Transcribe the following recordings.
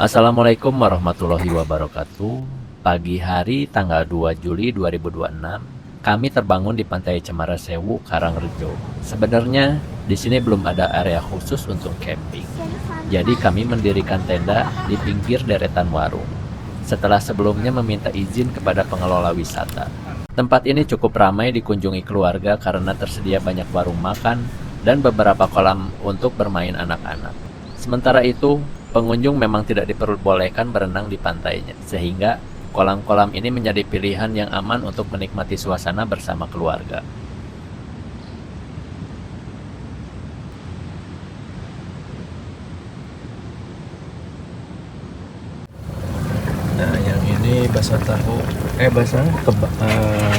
Assalamualaikum warahmatullahi wabarakatuh. Pagi hari tanggal 2 Juli 2026, kami terbangun di Pantai Cemara Sewu, Karangrejo. Sebenarnya di sini belum ada area khusus untuk camping. Jadi kami mendirikan tenda di pinggir deretan warung. Setelah sebelumnya meminta izin kepada pengelola wisata. Tempat ini cukup ramai dikunjungi keluarga karena tersedia banyak warung makan dan beberapa kolam untuk bermain anak-anak. Sementara itu, pengunjung memang tidak diperbolehkan berenang di pantainya, sehingga kolam-kolam ini menjadi pilihan yang aman untuk menikmati suasana bersama keluarga. Nah, yang ini bakso tahu,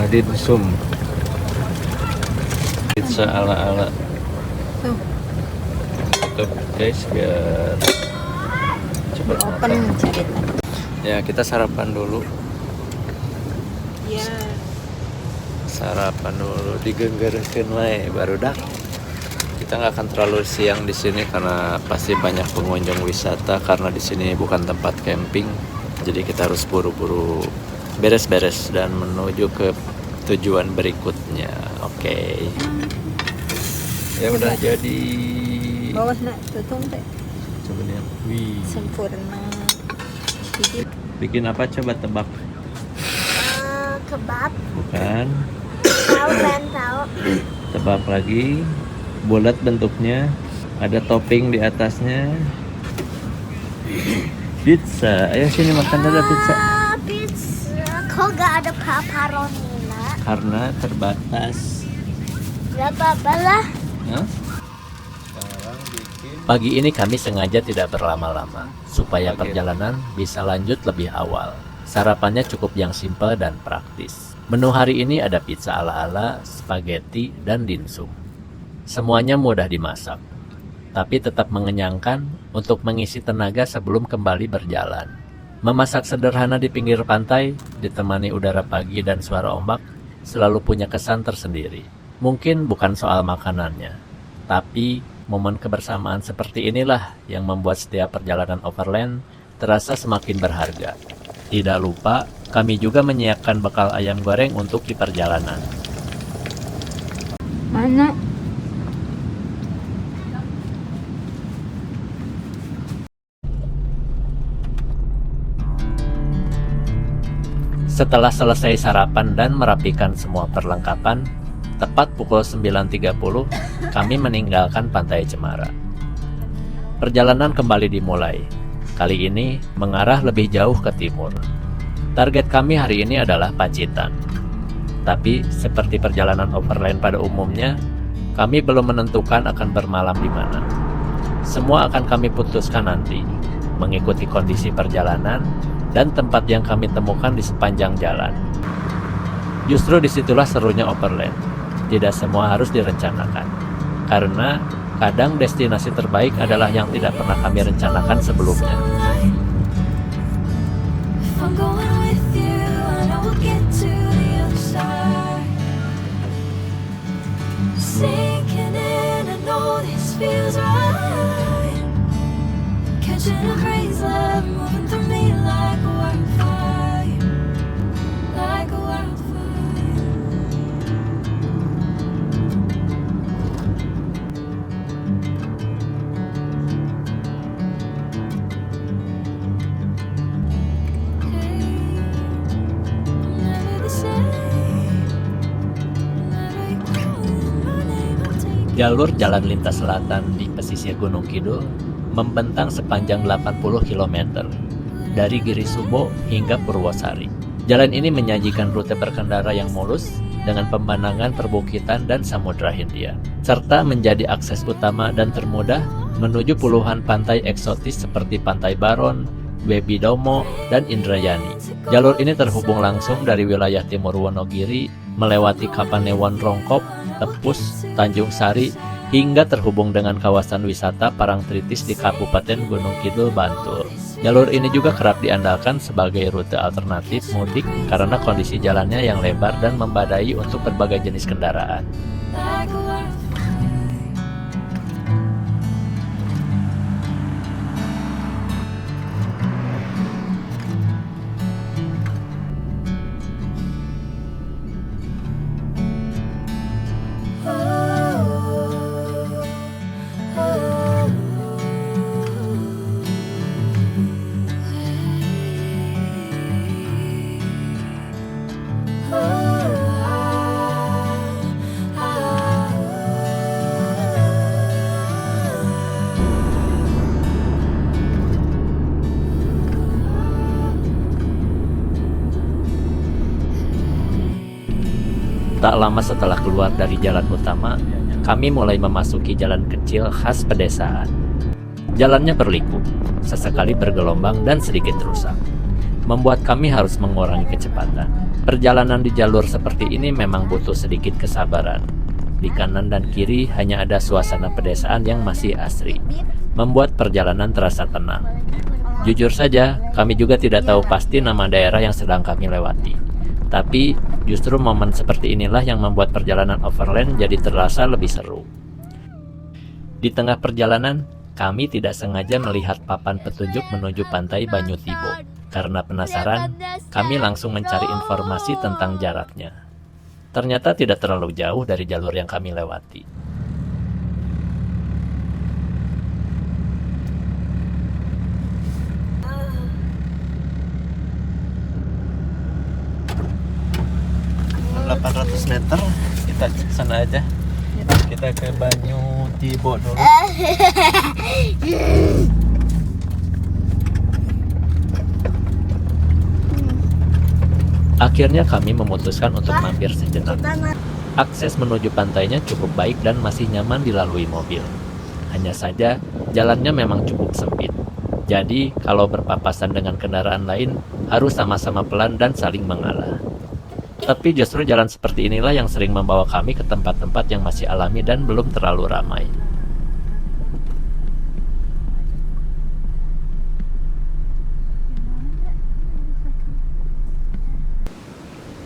dimsum, pizza ala-ala. Tuh, Tutup guys, biar cepat open matang. cerita. Ya, kita sarapan dulu. Ya, Sarapan dulu digenggerkeun wae barudak. Kita nggak akan terlalu siang di sini karena pasti banyak pengunjung wisata karena di sini bukan tempat camping. Jadi kita harus buru-buru beres-beres dan menuju ke tujuan berikutnya. Oke. Ya udah jadi. bawah nak tutung teh Coba lihat. Wih. sempurna. Jadi Bikin apa coba tebak? Kebab, Bukan. tahu kan tahu. Tebak lagi. Bulat bentuknya, ada topping di atasnya. Pizza. Ayo sini makan dulu pizza. Pizza, kok gak ada pepperoni nak? Karena terbatas. Gak apa-apa lah. Hah? Pagi ini kami sengaja tidak berlama-lama supaya perjalanan bisa lanjut lebih awal. Sarapannya cukup yang simpel dan praktis. Menu hari ini ada pizza ala-ala, spaghetti, dan dimsum. Semuanya mudah dimasak, tapi tetap mengenyangkan untuk mengisi tenaga sebelum kembali berjalan. Memasak sederhana di pinggir pantai, ditemani udara pagi dan suara ombak, selalu punya kesan tersendiri. Mungkin bukan soal makanannya, tapi momen kebersamaan seperti inilah yang membuat setiap perjalanan overland terasa semakin berharga. Tidak lupa, kami juga menyiapkan bekal ayam goreng untuk di perjalanan. mana? Setelah selesai sarapan dan merapikan semua perlengkapan, tepat pukul 9.30, kami meninggalkan Pantai Cemara. Perjalanan kembali dimulai. Kali ini mengarah lebih jauh ke timur. Target kami hari ini adalah Pacitan. Tapi seperti perjalanan overland pada umumnya, kami belum menentukan akan bermalam di mana. Semua akan kami putuskan nanti, mengikuti kondisi perjalanan dan tempat yang kami temukan di sepanjang jalan. Justru disitulah serunya overland. Tidak semua harus direncanakan, karena kadang destinasi terbaik adalah yang tidak pernah kami rencanakan sebelumnya. If I'm going with you, I know we'll get to the other side. Sinking in, I know this feels right. Catching a breeze, love moving through me like a wildfire, like a wildfire. Never the same. Never you calling my name, I'll take Jalur jalan lintas selatan di pesisir Gunung Kidul membentang sepanjang 80 km dari Giri Subo hingga Purwosari. Jalan ini menyajikan rute berkendara yang mulus dengan pemandangan perbukitan dan Samudra Hindia, serta menjadi akses utama dan termudah menuju puluhan pantai eksotis seperti Pantai Baron, Webidomo, dan Indrayani. Jalur ini terhubung langsung dari wilayah timur Wonogiri melewati Kapanewon Rongkop, Tepus, Tanjung Sari, hingga terhubung dengan kawasan wisata Parangtritis di Kabupaten Gunung Kidul, Bantul. Jalur ini juga kerap diandalkan sebagai rute alternatif mudik karena kondisi jalannya yang lebar dan membadai untuk berbagai jenis kendaraan. like a wildfire. Tak lama setelah keluar dari jalan utama, kami mulai memasuki jalan kecil khas pedesaan. Jalannya berliku, sesekali bergelombang dan sedikit rusak, membuat kami harus mengurangi kecepatan. Perjalanan di jalur seperti ini memang butuh sedikit kesabaran. Di kanan dan kiri hanya ada suasana pedesaan yang masih asri, membuat perjalanan terasa tenang. Jujur saja, kami juga tidak tahu pasti nama daerah yang sedang kami lewati. Tapi, justru momen seperti inilah yang membuat perjalanan overland jadi terasa lebih seru. Di tengah perjalanan, kami tidak sengaja melihat papan petunjuk menuju pantai Banyu Tibo. Karena penasaran, kami langsung mencari informasi tentang jaraknya. Ternyata tidak terlalu jauh dari jalur yang kami lewati. Meter, kita cek sana aja. Kita ke Banyu Tibo dulu. Akhirnya kami memutuskan untuk mampir sejenak. Akses menuju pantainya cukup baik dan masih nyaman dilalui mobil. Hanya saja, jalannya memang cukup sempit. Jadi, kalau berpapasan dengan kendaraan lain, harus sama-sama pelan dan saling mengalah. Tapi justru jalan seperti inilah yang sering membawa kami ke tempat-tempat yang masih alami dan belum terlalu ramai.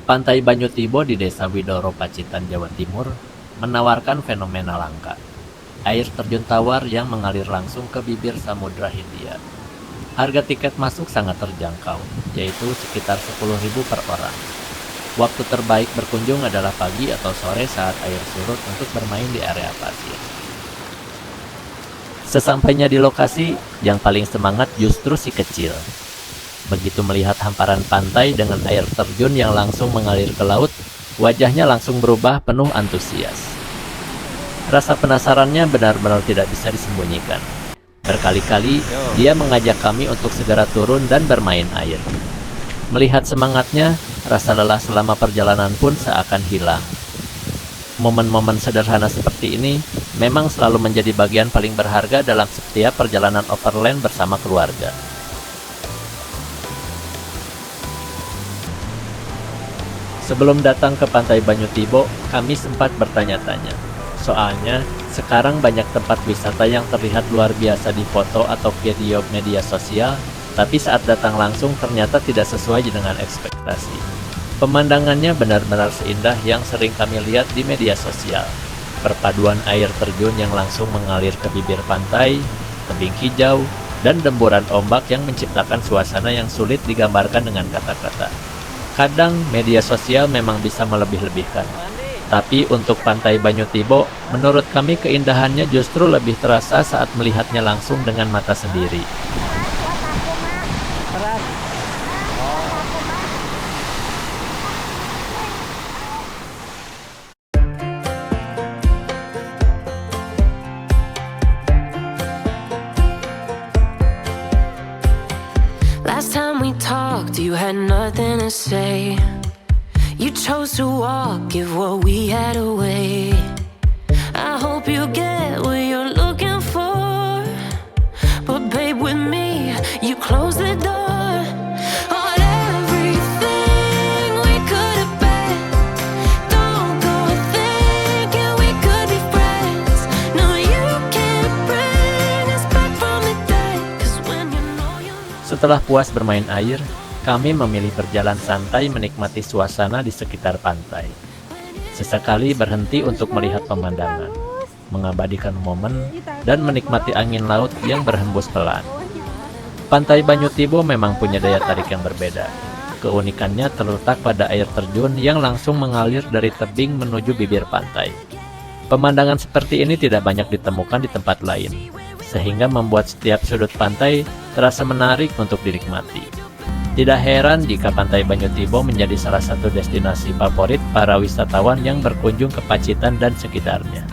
Pantai Banyu Tibo di Desa Widoro, Pacitan, Jawa Timur menawarkan fenomena langka. Air terjun tawar yang mengalir langsung ke bibir Samudra Hindia. Harga tiket masuk sangat terjangkau, yaitu sekitar 10.000 per orang. Waktu terbaik berkunjung adalah pagi atau sore saat air surut untuk bermain di area pasir. Sesampainya di lokasi, yang paling semangat justru si kecil. Begitu melihat hamparan pantai dengan air terjun yang langsung mengalir ke laut, wajahnya langsung berubah penuh antusias. Rasa penasarannya benar-benar tidak bisa disembunyikan. Berkali-kali, dia mengajak kami untuk segera turun dan bermain air. Melihat semangatnya, rasa lelah selama perjalanan pun seakan hilang. Momen-momen sederhana seperti ini memang selalu menjadi bagian paling berharga dalam setiap perjalanan overland bersama keluarga. Sebelum datang ke Pantai Banyu Tibo, kami sempat bertanya-tanya. Soalnya, sekarang banyak tempat wisata yang terlihat luar biasa di foto atau video media sosial, tapi saat datang langsung ternyata tidak sesuai dengan ekspektasi. Pemandangannya benar-benar seindah yang sering kami lihat di media sosial. Perpaduan air terjun yang langsung mengalir ke bibir pantai, tebing hijau, dan demburan ombak yang menciptakan suasana yang sulit digambarkan dengan kata-kata. Kadang media sosial memang bisa melebih-lebihkan. Tapi untuk Pantai Banyu Tibo, menurut kami keindahannya justru lebih terasa saat melihatnya langsung dengan mata sendiri. Last time we talked, you had nothing to say. You chose to walk, give what we had away. I hope you get what you're looking for, but babe, with me, you close the door on everything we could have been. Don't go thinking we could be friends. No, you can't bring us back from the dead, 'cause when you know you. Setelah puas bermain air, kami memilih berjalan santai menikmati suasana di sekitar pantai. Sesekali berhenti untuk melihat pemandangan, mengabadikan momen, dan menikmati angin laut yang berhembus pelan. Pantai Banyu Tibo memang punya daya tarik yang berbeda. Keunikannya terletak pada air terjun yang langsung mengalir dari tebing menuju bibir pantai. Pemandangan seperti ini tidak banyak ditemukan di tempat lain, sehingga membuat setiap sudut pantai terasa menarik untuk dinikmati. Tidak heran jika Pantai Banyu Tibo menjadi salah satu destinasi favorit para wisatawan yang berkunjung ke Pacitan dan sekitarnya.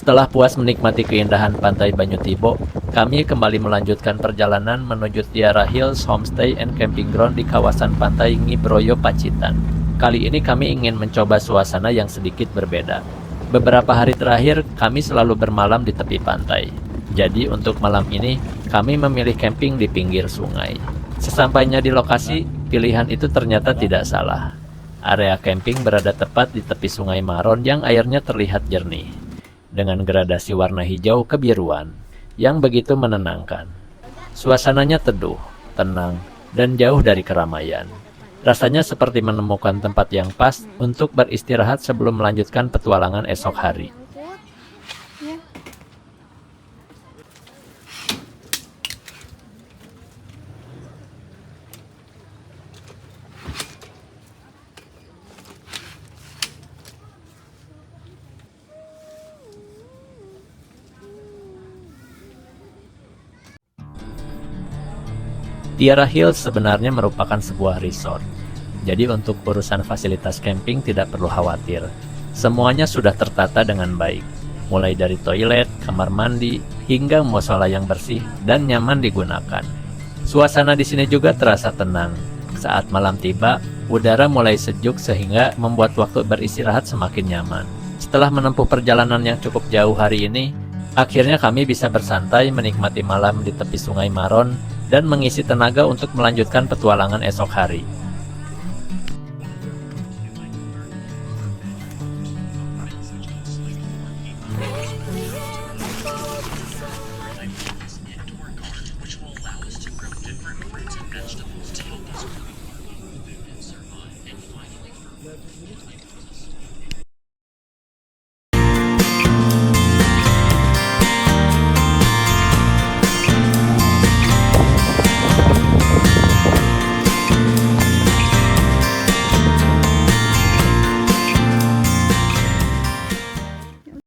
Setelah puas menikmati keindahan pantai Banyu Tibo, kami kembali melanjutkan perjalanan menuju Tiara Hills Homestay and Camping Ground di kawasan pantai Ngibroyo, Pacitan. Kali ini kami ingin mencoba suasana yang sedikit berbeda. Beberapa hari terakhir, kami selalu bermalam di tepi pantai. Jadi untuk malam ini, kami memilih camping di pinggir sungai. Sesampainya di lokasi, pilihan itu ternyata tidak salah. Area camping berada tepat di tepi sungai Maron yang airnya terlihat jernih, dengan gradasi warna hijau kebiruan yang begitu menenangkan. Suasananya teduh, tenang, dan jauh dari keramaian. Rasanya seperti menemukan tempat yang pas untuk beristirahat sebelum melanjutkan petualangan esok hari. Tiara Hills sebenarnya merupakan sebuah resort. Jadi untuk urusan fasilitas camping tidak perlu khawatir. Semuanya sudah tertata dengan baik. Mulai dari toilet, kamar mandi, hingga musola yang bersih dan nyaman digunakan. Suasana di sini juga terasa tenang. Saat malam tiba, udara mulai sejuk sehingga membuat waktu beristirahat semakin nyaman. Setelah menempuh perjalanan yang cukup jauh hari ini, akhirnya kami bisa bersantai menikmati malam di tepi sungai Maron dan mengisi tenaga untuk melanjutkan petualangan esok hari.